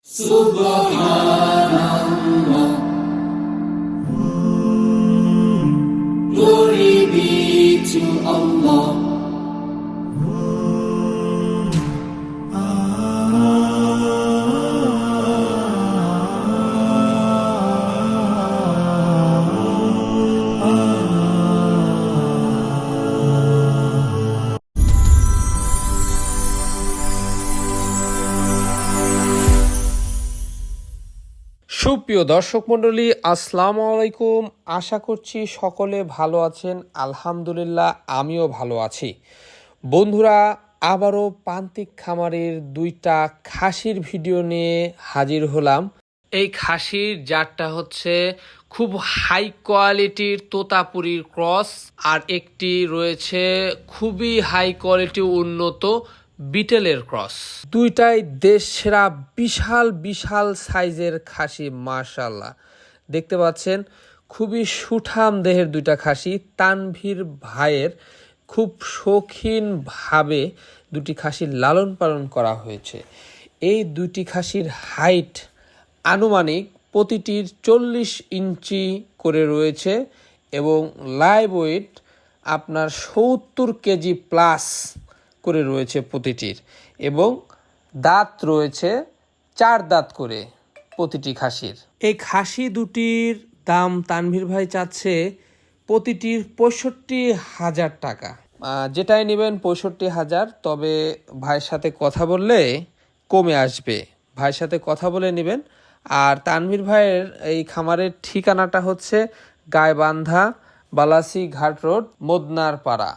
Subhanallah, glory be to Allah. সুপ্রিয় দর্শক মণ্ডলী, আসসালামু আলাইকুম। আশা করছি সকলে ভালো আছেন। আলহামদুলিল্লাহ, আমিও ভালো আছি। বন্ধুরা, আবারও প্রান্তিক খামারের দুইটা খাসির ভিডিও নিয়ে হাজির হলাম। এই খাসির জাতটা হচ্ছে খুব হাই কোয়ালিটির তোতাপুরীর ক্রস, আর একটি রয়েছে খুবই হাই কোয়ালিটি উন্নত বিটেলের ক্রস। দুইটাই দেশ সেরা বিশাল বিশাল সাইজের খাসি। মাশাআল্লাহ, দেখতে পাচ্ছেন খুবই সুঠাম দেহের দুইটা খাসি। তানভীর ভাইয়ের খুব শৌখিনভাবে দুটি খাসির লালন পালন করা হয়েছে। এই দুটি খাসির হাইট আনুমানিক প্রতিটির 40 ইঞ্চি করে রয়েছে এবং লাইভ ওয়েট আপনার 70 কেজি প্লাস করে রয়েছে প্রতিটির, এবং দাঁত রয়েছে 4 দাঁত করে প্রতিটি খাসির। এই খাসি দুটির দাম তানভীর ভাই চাচ্ছে প্রতিটির 65,000 টাকা। যেটাই নেবেন 65,000, তবে ভাইয়ের সাথে কথা বললে কমে আসবে। ভাইয়ের সাথে কথা বলে নেবেন। আর তানভীর ভাইয়ের এই খামারের ঠিকানাটা হচ্ছে গাইবান্ধা বালাসি ঘাট রোড, মদনার পাড়া।